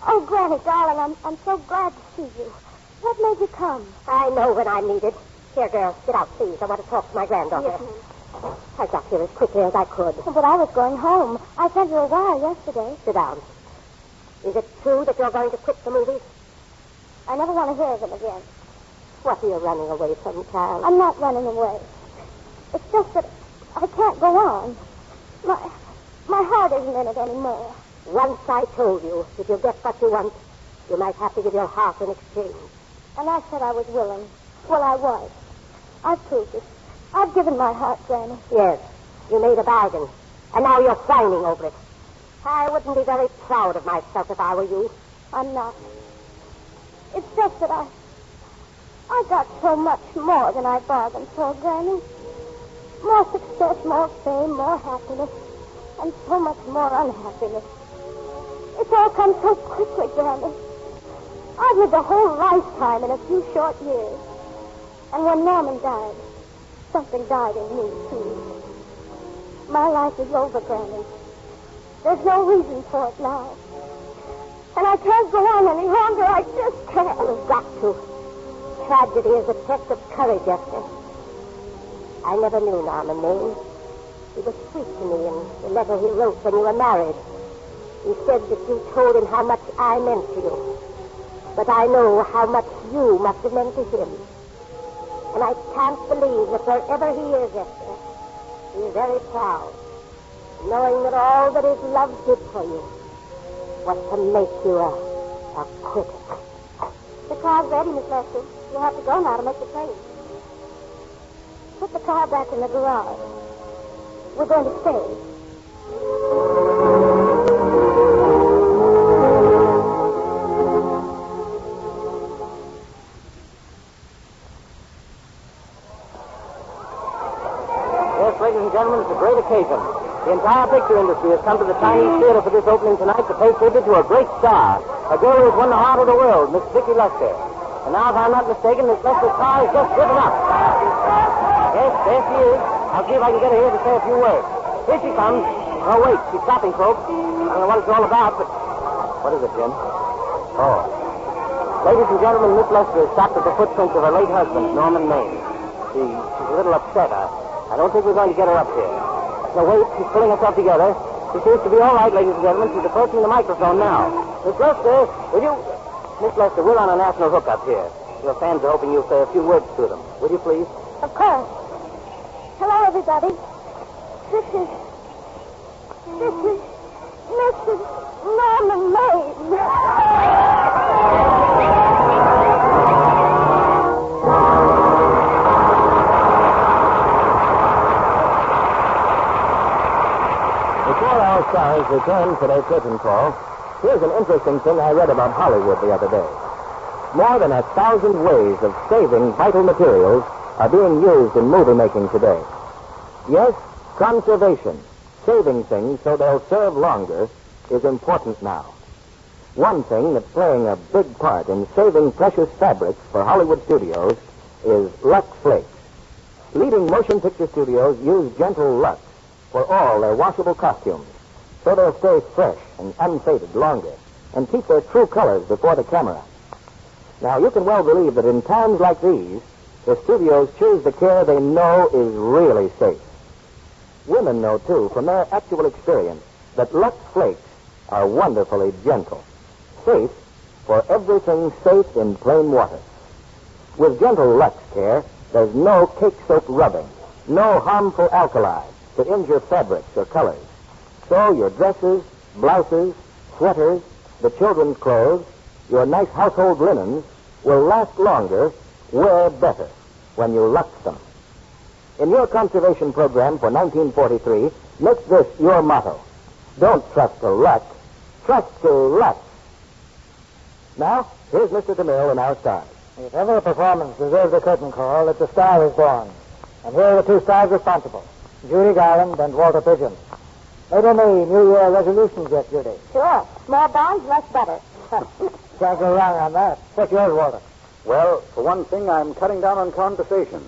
S3: Oh, Granny, darling, I'm so glad to see you. What made you come?
S2: I know when I'm needed. Here, girl, get out, please. I want to talk to my granddaughter.
S3: Yes, ma'am.
S2: I got here as quickly as I could.
S3: But I was going home. I sent you a wire yesterday.
S2: Sit down. Is it true that you're going to quit the movies?
S3: I never want to hear of them again.
S2: What are you running away from, child?
S3: I'm not running away. It's just that I can't go on. My heart isn't in it anymore.
S2: Once I told you, if you get what you want, you might have to give your heart in exchange.
S3: And I said I was willing. Well, I was. I've proved it. I've given my heart, Granny.
S2: Yes, you made a bargain. And now you're whining over it. I wouldn't be very proud of myself if I were you.
S3: I'm not. It's just that I got so much more than I bargained for, Granny. More success, more fame, more happiness, and so much more unhappiness. It's all come so quickly, Granny. I've lived a whole lifetime in a few short years. And when Norman died, something died in me, too. My life is over, Granny. There's no reason for it now. And I can't go on any longer. I just can't.
S2: You've got to. Tragedy is a test of courage, Esther. I never knew Norman Maine. He was sweet to me in the letter he wrote when you were married. He said that you told him how much I meant to you. But I know how much you must have meant to him. And I can't believe that wherever he is, Esther, he is very proud, knowing that all that his love did for you was to make you a critic.
S3: The car's ready, Miss Lester. You'll have to go now to make the train. Put the car back in the garage. We're going to stay.
S8: adaptation. The entire picture industry has come to the Chinese theater for this opening tonight to pay tribute to a great star, a girl who has won the heart of the world, Miss Vicky Lester. And now, if I'm not mistaken, Miss Lester's car has just driven up. Yes, there she is. I'll see if I can get her here to say a few words. Here she comes. Oh, wait, she's stopping, folks. I don't know what it's all about, but... What is it, Jim? Oh. Ladies and gentlemen, Miss Lester has stopped at the footprints of her late husband, Norman Maine. She's a little upset. I don't think we're going to get her up here. Now, wait, she's pulling herself together. She seems to be all right, ladies and gentlemen. She's approaching the microphone now. Miss Lester, will you... Miss Lester, we're on a national hook up here. Your fans are hoping you'll say a few words to them. Will you, please?
S3: Of course. Hello, everybody. This is Mrs. Norman Maine.
S8: Before our stars return for their curtain call, here's an interesting thing I read about Hollywood the other day. More than 1,000 ways of saving vital materials are being used in movie making today. Yes, conservation, saving things so they'll serve longer, is important now. One thing that's playing a big part in saving precious fabrics for Hollywood studios is LUX Flakes. Leading motion picture studios use gentle LUX for all their washable costumes, so they'll stay fresh and unfaded longer and keep their true colors before the camera. Now, you can well believe that in times like these, the studios choose the care they know is really safe. Women know, too, from their actual experience, that LUX Flakes are wonderfully gentle. Safe for everything safe in plain water. With gentle LUX care, there's no cake soap rubbing, no harmful alkali to injure fabrics or colors. So your dresses, blouses, sweaters, the children's clothes, your nice household linens will last longer, wear better when you LUX them. In your conservation program for 1943, make this your motto. Don't trust to luck, trust to LUX. Now, here's Mr. DeMille and our stars.
S1: If ever a performance deserves a curtain call, it's A Star Is Born. And here are the two stars responsible, Judy Garland and Walter Pigeon. Made any New Year resolutions yet, Judy?
S3: Sure. More bonds, less butter.
S1: Can't go wrong on that. What's yours, Walter?
S5: Well, for one thing, I'm cutting down on conversation.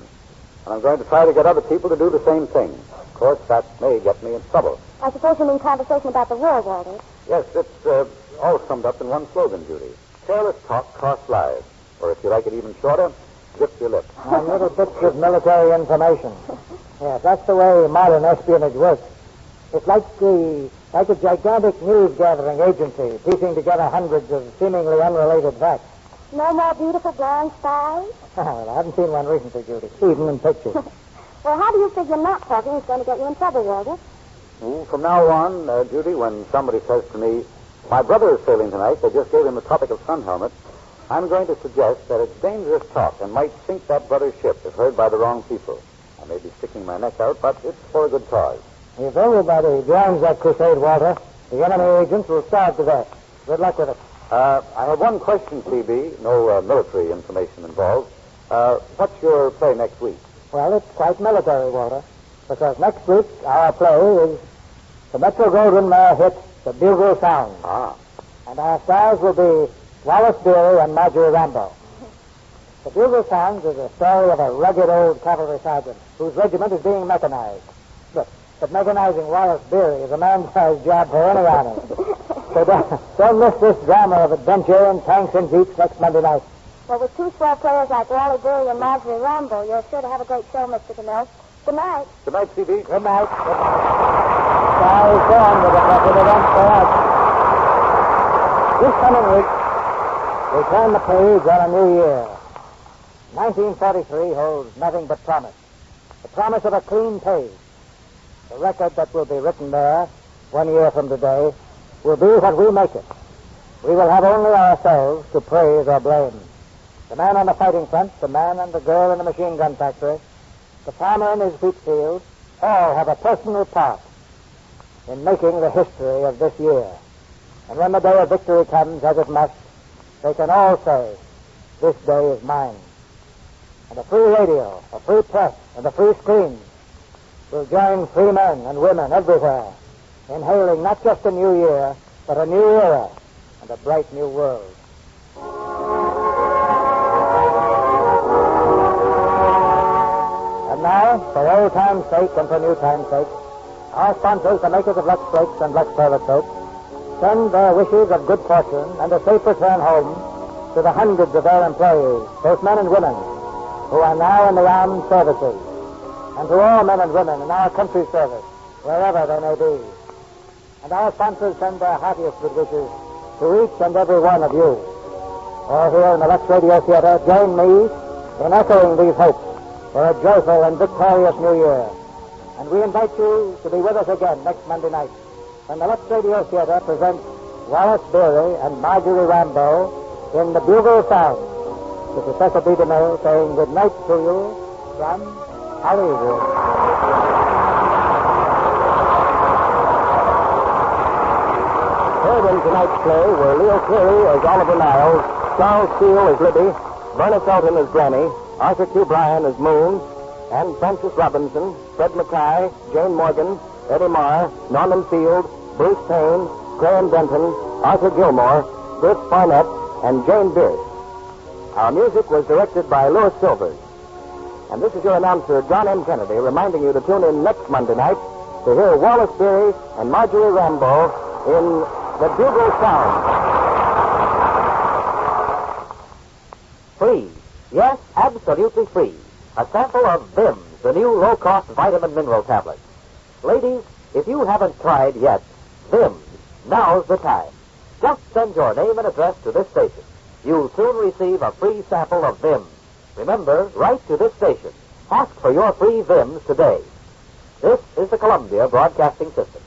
S5: And I'm going to try to get other people to do the same thing. Of course, that may get me in trouble.
S3: I suppose you mean conversation about the war, Walter.
S5: Yes, it's all summed up in one slogan, Judy. Careless talk costs lives. Or if you like it even shorter, zip your lips.
S1: And little bits of military information. Yes, that's the way modern espionage works. It's like a gigantic news-gathering agency piecing together hundreds of seemingly unrelated facts.
S3: No more beautiful blonde spies?
S1: Well, I haven't seen one recently, Judy, even in pictures.
S3: Well, how do you figure not talking is going to get you in trouble, Walter?
S5: From now on, Judy, when somebody says to me, my brother is sailing tonight, they just gave him a tropical sun helmet, I'm going to suggest that it's dangerous talk and might sink that brother's ship if heard by the wrong people. I may be sticking my neck out, but it's for a good cause.
S1: If everybody joins that crusade, Walter, the enemy agents will starve to death. Good luck with it.
S5: I have one question, CB. No military information involved. What's your play next week?
S1: Well, it's quite military, Walter, because next week our play is the Metro-Goldwyn-Mayer hit, The Bugle Sound.
S5: Ah.
S1: And our stars will be Wallace Beery and Marjorie Rambo. The Bugle Sound is a story of a rugged old cavalry sergeant whose regiment is being mechanized. But mechanizing Wallace Beery is a man-sized job for any army. So don't miss this drama of adventure in tanks and jeeps next Monday night.
S3: Well, with two swell players like Wally Beery and Marjorie Rambo, you're sure to have a great show, Mr. DeMille. Good night.
S5: Good night, CB.
S1: Good night. Star Is Born with a record event for us. This coming week, we turn the page on a new year. 1943 holds nothing but promise. The promise of a clean page. The record that will be written there 1 year from today will be what we make it. We will have only ourselves to praise or blame. The man on the fighting front, the man and the girl in the machine gun factory, the farmer in his wheat field, all have a personal part in making the history of this year. And when the day of victory comes, as it must, they can all say, this day is mine. And a free radio, a free press, and a free screen will join free men and women everywhere in hailing not just a new year, but a new era and a bright new world. And now, for old time's sake and for new time's sake, our sponsors, the makers of Lux Flakes and Lux Toilet Soap, send their wishes of good fortune and a safe return home to the hundreds of their employees, both men and women, who are now in the armed services, and to all men and women in our country's service, wherever they may be. And our sponsors send their heartiest good wishes to each and every one of you. All here in the Lux Radio Theater, join me in echoing these hopes for a joyful and victorious New Year. And we invite you to be with us again next Monday night when the Lux Radio Theater presents Wallace Beery and Marjorie Rambeau in The Bugle Sound. This is Cecil B. DeMille saying good night to you from Hollywood.
S8: Heard in tonight's play were Leo Cleary as Oliver Niles, Charles Steele as Libby, Verna Felton as Granny, Arthur Q. Bryan as Moon, and Francis Robinson, Fred Mackay, Jane Morgan, Eddie Marr, Norman Field, Bruce Payne, Graham Denton, Arthur Gilmore, Bruce Barnett, and Jane Bierce. Our music was directed by Louis Silvers. And this is your announcer, John M. Kennedy, reminding you to tune in next Monday night to hear Wallace Beery and Marjorie Rambeau in The Bugle Sound.
S6: Free. Yes, absolutely free. A sample of Vims, the new low-cost vitamin mineral tablets. Ladies, if you haven't tried yet, Vims, now's the time. Just send your name and address to this station. You'll soon receive a free sample of Vims. Remember, write to this station. Ask for your free Vims today. This is the Columbia Broadcasting System.